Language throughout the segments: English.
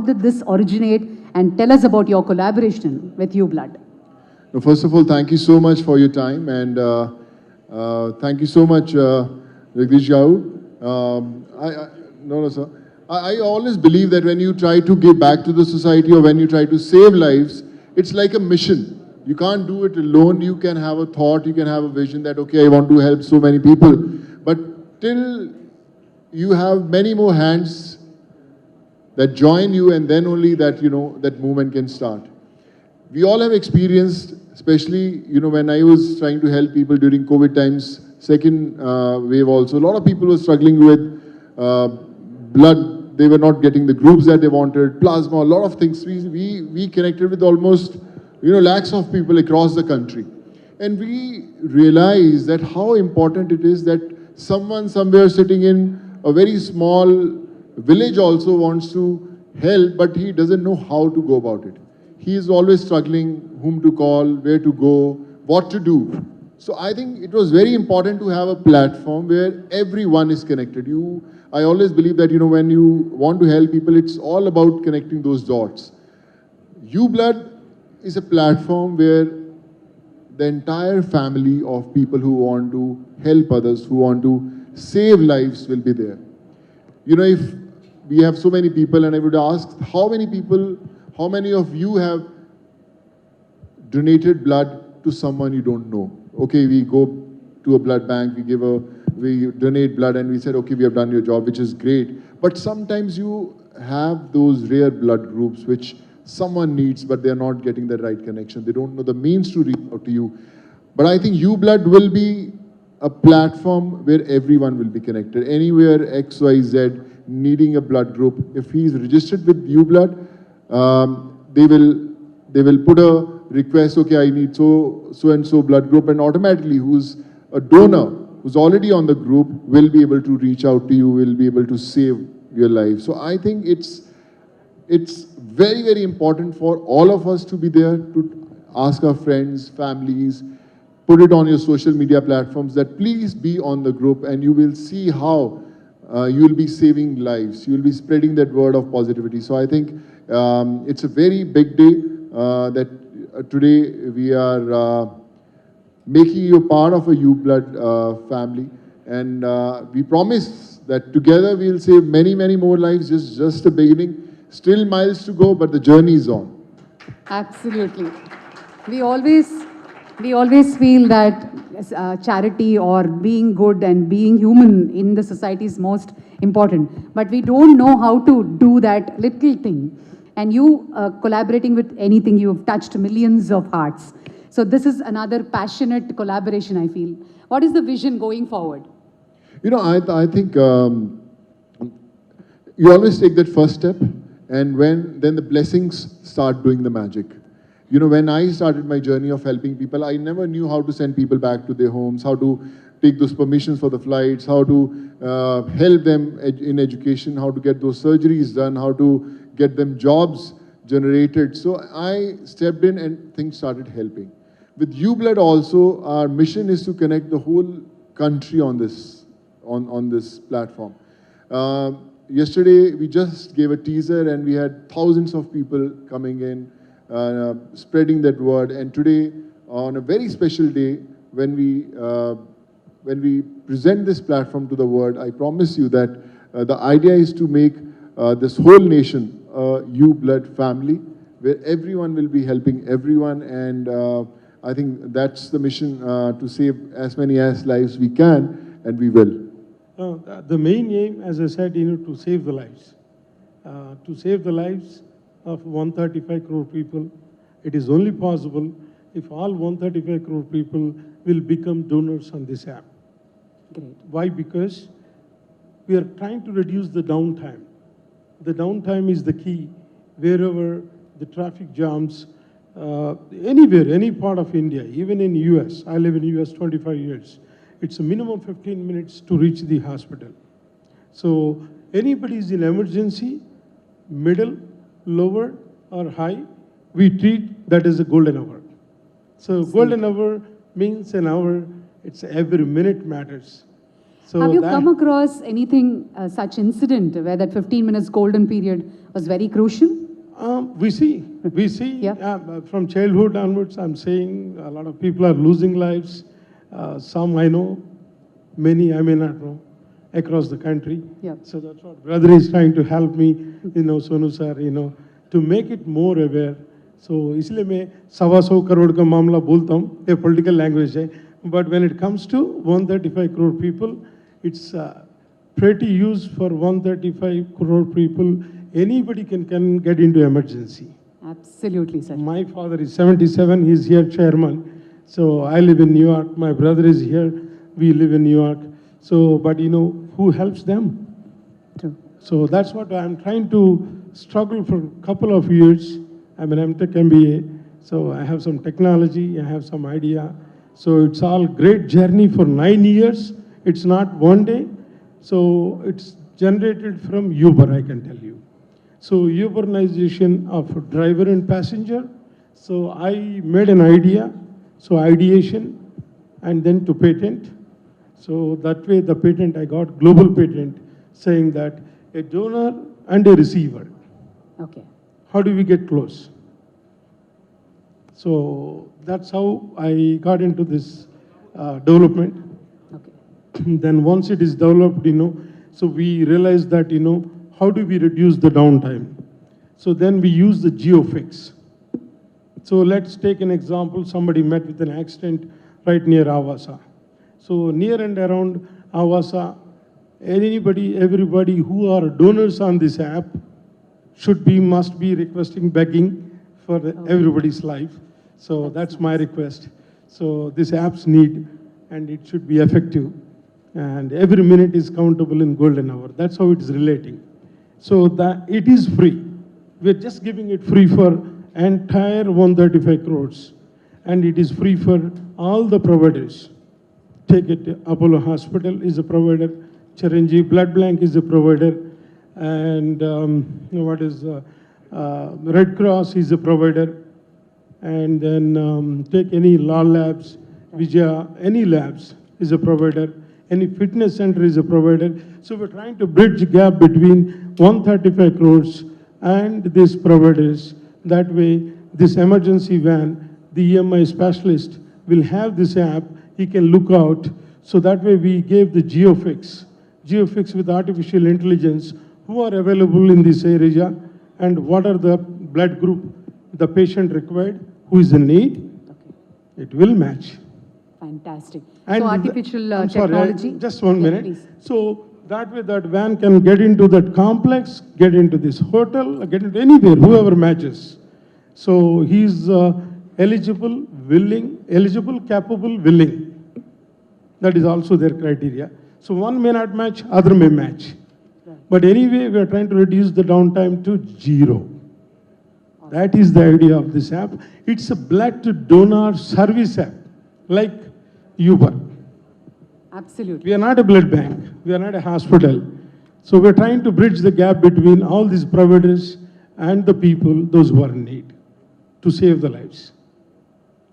did this originate? And tell us about your collaboration with UBlood. No, first of all, thank you so much for your time, and thank you so much, Jagdish Gaud. No, sir. I always believe that when you try to give back to the society or when you try to save lives, it's like a mission. You can't do it alone. You can have a thought, you can have a vision that, okay, I want to help so many people. But till you have many more hands that join you, and then only that, that movement can start. We all have experienced, especially, when I was trying to help people during COVID times, second wave also, a lot of people were struggling with blood. They were not getting the groups that they wanted, plasma, a lot of things. We connected with almost, lakhs of people across the country. And we realized that how important it is that someone somewhere sitting in a very small village also wants to help, but he doesn't know how to go about it. He is always struggling whom to call, where to go, what to do. So I think it was very important to have a platform where everyone is connected. I always believe that, when you want to help people, it's all about connecting those dots. UBlood is a platform where the entire family of people who want to help others, who want to save lives will be there. If we have so many people, and I would ask, how many of you have donated blood to someone you don't know? Okay, we go to a blood bank, we donate blood, and we said, okay, we have done your job, which is great. But sometimes you have those rare blood groups which someone needs, but they're not getting the right connection. They don't know the means to reach out to you. But I think UBlood will be a platform where everyone will be connected. Anywhere X, Y, Z needing a blood group, if he's registered with UBlood, they will put a request, okay, I need so and so blood group, and automatically who's a donor, who's already on the group, will be able to reach out to you, will be able to save your life. So I think it's very, very important for all of us to be there, to ask our friends, families, put it on your social media platforms that please be on the group, and you will see how you'll be saving lives. You'll be spreading that word of positivity. So I think it's a very big day that today we are making you part of a UBlood family. And we promise that together we'll save many, many more lives. Just the beginning. Still miles to go, but the journey is on. Absolutely. We always feel that charity or being good and being human in the society is most important. But we don't know how to do that little thing. And you collaborating with anything, you've touched millions of hearts. So this is another passionate collaboration, I feel. What is the vision going forward? I think you always take that first step, and then the blessings start doing the magic. When I started my journey of helping people, I never knew how to send people back to their homes, how to take those permissions for the flights, how to help them in education, how to get those surgeries done, how to get them jobs generated. So I stepped in and things started helping. With UBlood also, our mission is to connect the whole country on this platform. Yesterday, we just gave a teaser and we had thousands of people coming in, spreading that word. And today, on a very special day, when we present this platform to the world, I promise you that the idea is to make this whole nation a UBlood family, where everyone will be helping everyone. And I think that's the mission, to save as many lives we can, and we will. The main aim, as I said, to save the lives. To save the lives of 135 crore people. It is only possible if all 135 crore people will become donors on this app. Great. Why? Because we are trying to reduce the downtime. The downtime is the key. Wherever the traffic jams, anywhere, any part of India, even in US, I live in US 25 years, it's a minimum 15 minutes to reach the hospital. So anybody is in emergency, middle, lower or high, we treat that as a golden hour. So golden hour means an hour, it's every minute matters. So Have you that- come across anything, such incident where that 15 minutes golden period was very crucial? We see, Yeah. from childhood onwards, I'm saying a lot of people are losing lives. Some I know, many I may not know, across the country. Yeah. So that's what brother is trying to help me, Sonu sir, to make it more aware. So इसलिए मैं 125 करोड़ का मामला बोलता हूँ, ये political language है. But when it comes to 135 crore people, it's pretty used for 135 crore people. Anybody can get into emergency. Absolutely, sir. My father is 77, he's here chairman. So I live in New York, my brother is here, we live in New York. So, but who helps them? True. So that's what I'm trying to struggle for a couple of years. I'm an MTech MBA, so I have some technology, I have some idea. So it's all great journey for 9 years. It's not one day. So it's generated from Uber, I can tell you. So Uberization of driver and passenger. So I made an idea, so ideation, and then to patent. So that way the patent, I got global patent saying that a donor and a receiver. Okay. How do we get close? So that's how I got into this development. Okay. Then once it is developed, so we realized that, how do we reduce the downtime? So then we use the geofix. So let's take an example. Somebody met with an accident right near Avasa. So near and around Avasa, everybody who are donors on this app must be requesting, begging for everybody's life. So that's my request. So this app's need, and it should be effective. And every minute is countable in golden hour. That's how it's relating. So that it is free. We're just giving it free for entire 135 crores. And it is free for all the providers. Take it, Apollo Hospital is a provider, Chiranjeev Blood Bank is a provider, and Red Cross is a provider, and then take any law labs, Vijaya, any labs is a provider, any fitness center is a provider. So we're trying to bridge the gap between 135 crores and these providers. That way, this emergency van, the EMI specialist will have this app, he can look out. So that way we gave the geofix with artificial intelligence, who are available in this area and what are the blood group the patient required, who is in need. Okay. It will match. Fantastic. And So artificial I'm sorry, technology. just 1 minute. Please. So that way that van can get into that complex, get into this hotel, get into anywhere, whoever matches. So he's eligible, capable, willing. That is also their criteria. So one may not match, other may match. Right. But anyway, we are trying to reduce the downtime to 0. That is the idea of this app. It's a blood donor service app, like Uber. Absolutely. We are not a blood bank. We are not a hospital. So we're trying to bridge the gap between all these providers and the people, those who are in need, to save the lives.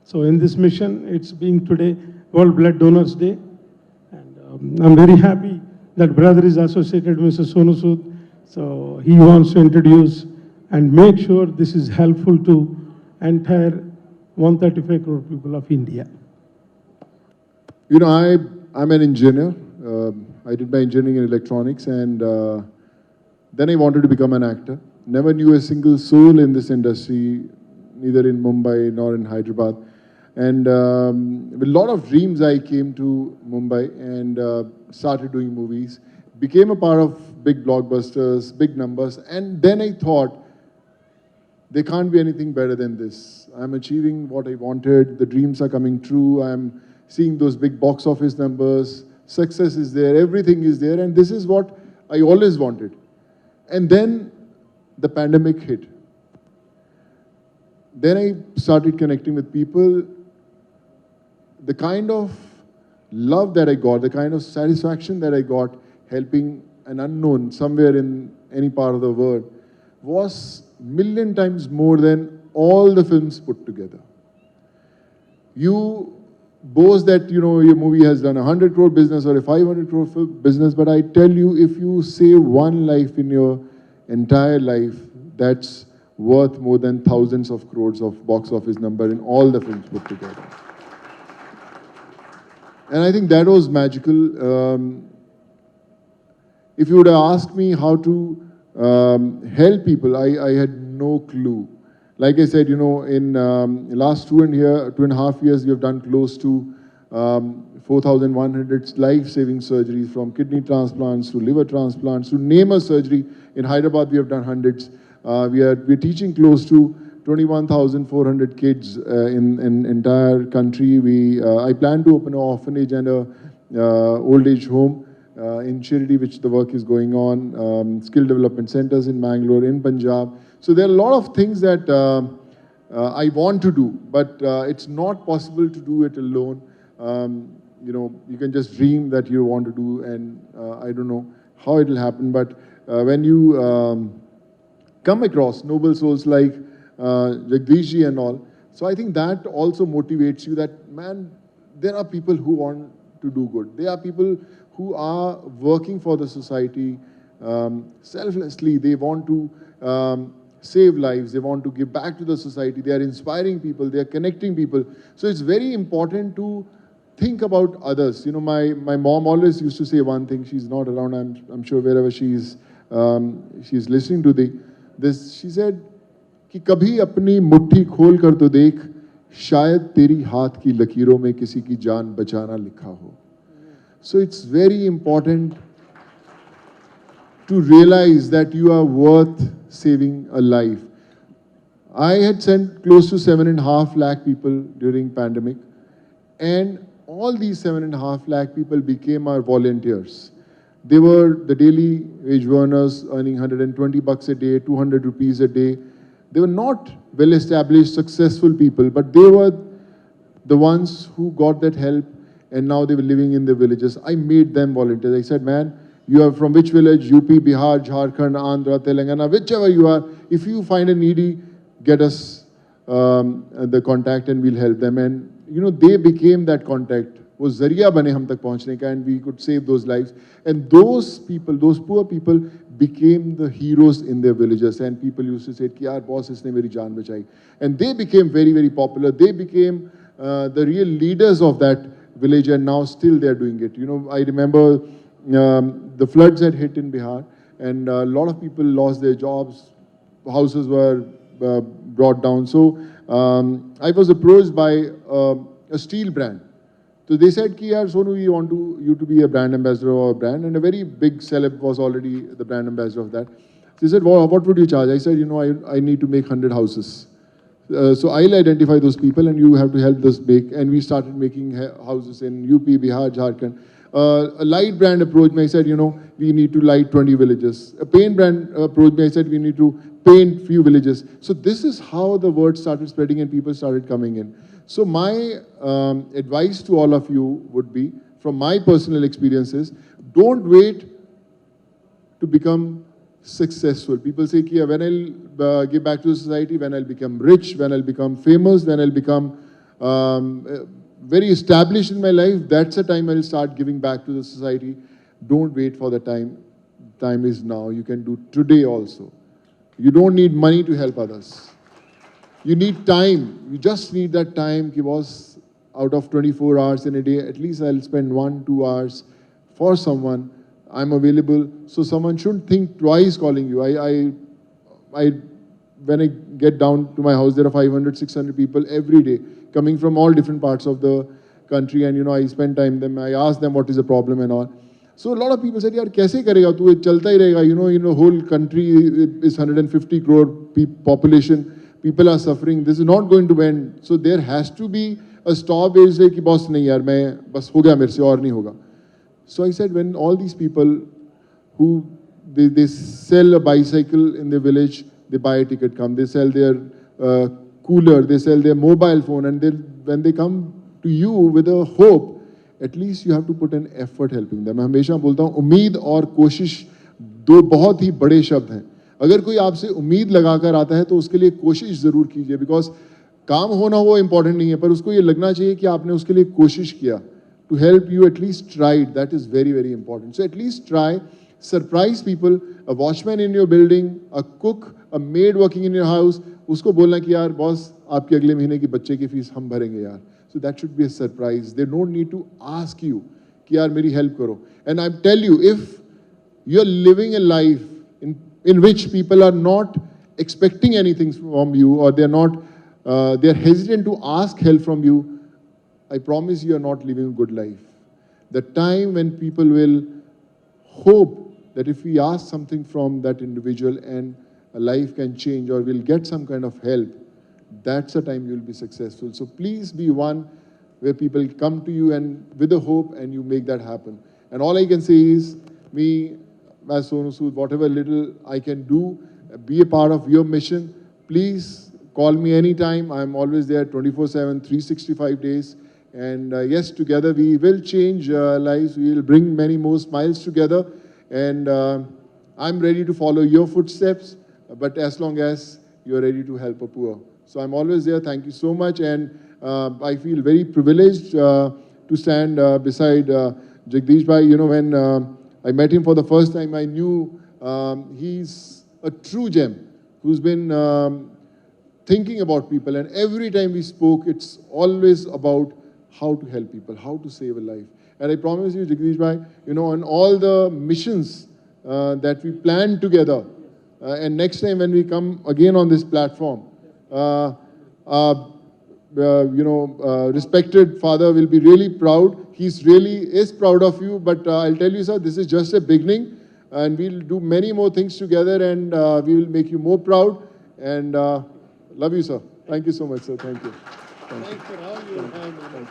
So in this mission, it's being today World Blood Donors Day. And I'm very happy that brother is associated with Mr. Sonu Sood. So he wants to introduce and make sure this is helpful to entire 135 crore people of India. I'm an engineer. I did my engineering in electronics, and then I wanted to become an actor. Never knew a single soul in this industry, neither in Mumbai nor in Hyderabad. And with a lot of dreams, I came to Mumbai and started doing movies. Became a part of big blockbusters, big numbers, and then I thought, there can't be anything better than this. I'm achieving what I wanted. The dreams are coming true. I'm seeing those big box office numbers. Success is there. Everything is there. And this is what I always wanted. And then the pandemic hit. Then I started connecting with people. The kind of love that I got, the kind of satisfaction that I got helping an unknown somewhere in any part of the world was million times more than all the films put together. You boast that, you know, your movie has done 100 crore business or a 500 crore business, but I tell you, if you save one life in your entire life, that's worth more than thousands of crores of box office number in all the films put together. And I think that was magical. If you would have asked me how to help people, I had no clue. Like I said, you know, in the last 2.5 years, we have done close to 4,100 life-saving surgeries, from kidney transplants to liver transplants to name a surgery. In Hyderabad, we have done hundreds. We're teaching close to 21,400 kids in entire country. I plan to open an orphanage and a old age home in Shirdi, which the work is going on. Skill development centers in Bangalore, in Punjab. So there are a lot of things that I want to do, but it's not possible to do it alone. You know, you can just dream that you want to do, and I don't know how it will happen. But when you come across noble souls like Jagdishji and all, so I think that also motivates you that, man, there are people who want to do good. There are people who are working for the society selflessly. They want to save lives. They want to give back to the society. They are inspiring people. They are connecting people. So it's very important to think about others. You know, my mom always used to say one thing. She's not around. I'm sure wherever she's listening to this. She said कि कभी अपनी मुट्ठी खोल कर तो देख, शायद तेरी हाथ की लकीरों में किसी की जान बचाना लिखा हो. So it's very important to realize that you are worth saving a life. I had sent close to 7.5 lakh people during pandemic, and all these 7.5 lakh people became our volunteers. They were the daily wage earners earning $120 a day, 200 rupees a day. They were not well-established, successful people, but they were the ones who got that help, and now they were living in the villages. I made them volunteers. I said, man, you are from which village? UP, Bihar, Jharkhand, Andhra, Telangana, whichever you are. If you find a needy, get us the contact and we'll help them. And, you know, they became that contact. वो जरिया बने हम तक पहुंचने का, and we could save those lives. And those people, those poor people, became the heroes in their villages. And people used to say, कि यार boss इसने मेरी जान बचाई. And they became very, very popular. They became the real leaders of that village, and now still they're doing it. You know, I remember the floods had hit in Bihar, and a lot of people lost their jobs. Houses were brought down. So I was approached by a steel brand. So they said, ki yaar, Sonu, we want you to be a brand ambassador of our brand. And a very big celeb was already the brand ambassador of that. So they said, well, what would you charge? I said, you know, I need to make 100 houses. So I'll identify those people and you have to help us make. And we started making houses in UP, Bihar, Jharkhand. A light brand approached me. I said, you know, we need to light 20 villages. A paint brand approached me. I said, we need to paint few villages. So this is how the word started spreading and people started coming in. So my advice to all of you would be, from my personal experiences, don't wait to become successful. People say, Kia, when I'll give back to the society, when I'll become rich, when I'll become famous, when I'll become very established in my life, that's the time I'll start giving back to the society. Don't wait for the time. Time is now. You can do today also. You don't need money to help others. You need time. You just need that time. Ki boss, out of 24 hours in a day, at least I'll spend 1-2 hours for someone. I'm available. So someone shouldn't think twice calling you. When I get down to my house, there are 500, 600 people every day coming from all different parts of the country. And, you know, I spend time with them. I ask them what is the problem and all. So a lot of people said, yaar, kaise karega? Tu chalta hi rahega. You know, whole country is 150 crore population. People are suffering. This is not going to end. So there has to be a stop where you say, ki boss, nahi yaar, main bas ho gaya mere se aur nahi hoga. So I said, when all these people who, they sell a bicycle in the village, they buy a ticket, come, they sell their cooler, they sell their mobile phone, and when they come to you with a hope, at least you have to put an effort helping them. मैं हमेशा बोलता हूँ, उम्मीद और कोशिश दो बहुत ही बड़े शब्द हैं. अगर कोई आपसे उम्मीद लगाकर आता है तो उसके लिए कोशिश जरूर कीजिए, because काम होना वो इम्पोर्टेंट नहीं है, पर उसको ये लगना चाहिए कि आपने उसके लिए कोशिश किया. To help you, at least tried. That is very, very important. So at least try, surprise people, a watchman in your building, a cook, a maid working in your house. उसको बोलना कि यार बॉस आपके अगले महीने की बच्चे की फीस हम भरेंगे यार. So that should be a surprise. They don't need to ask you कि यार मेरी help करो. And I tell you, if you're living a life in which people are not expecting anything from you, or they're hesitant to ask help from you, I promise you are not living a good life. The time when people will hope that if we ask something from that individual and a life can change or will get some kind of help, that's the time you will be successful. So please be one where people come to you and with a hope and you make that happen. And all I can say is, me as Sonu Sood, whatever little I can do, be a part of your mission. Please call me anytime. I'm always there 24/7, 365 days. And yes, together we will change lives. We will bring many more smiles together. And I'm ready to follow your footsteps, but as long as you're ready to help a poor. So I'm always there. Thank you so much. And I feel very privileged to stand beside Jagdish Bhai. You know, when I met him for the first time, I knew he's a true gem who's been thinking about people. And every time we spoke, it's always about how to help people, how to save a life. And I promise you, Jagdish Bhai, you know, on all the missions that we planned together, and next time when we come again on this platform, respected father will be really proud. He's really is proud of you, but I'll tell you, sir, this is just a beginning, and we'll do many more things together, and we will make you more proud. And love you, sir. Thank you so much, sir. Thank you. Thank you.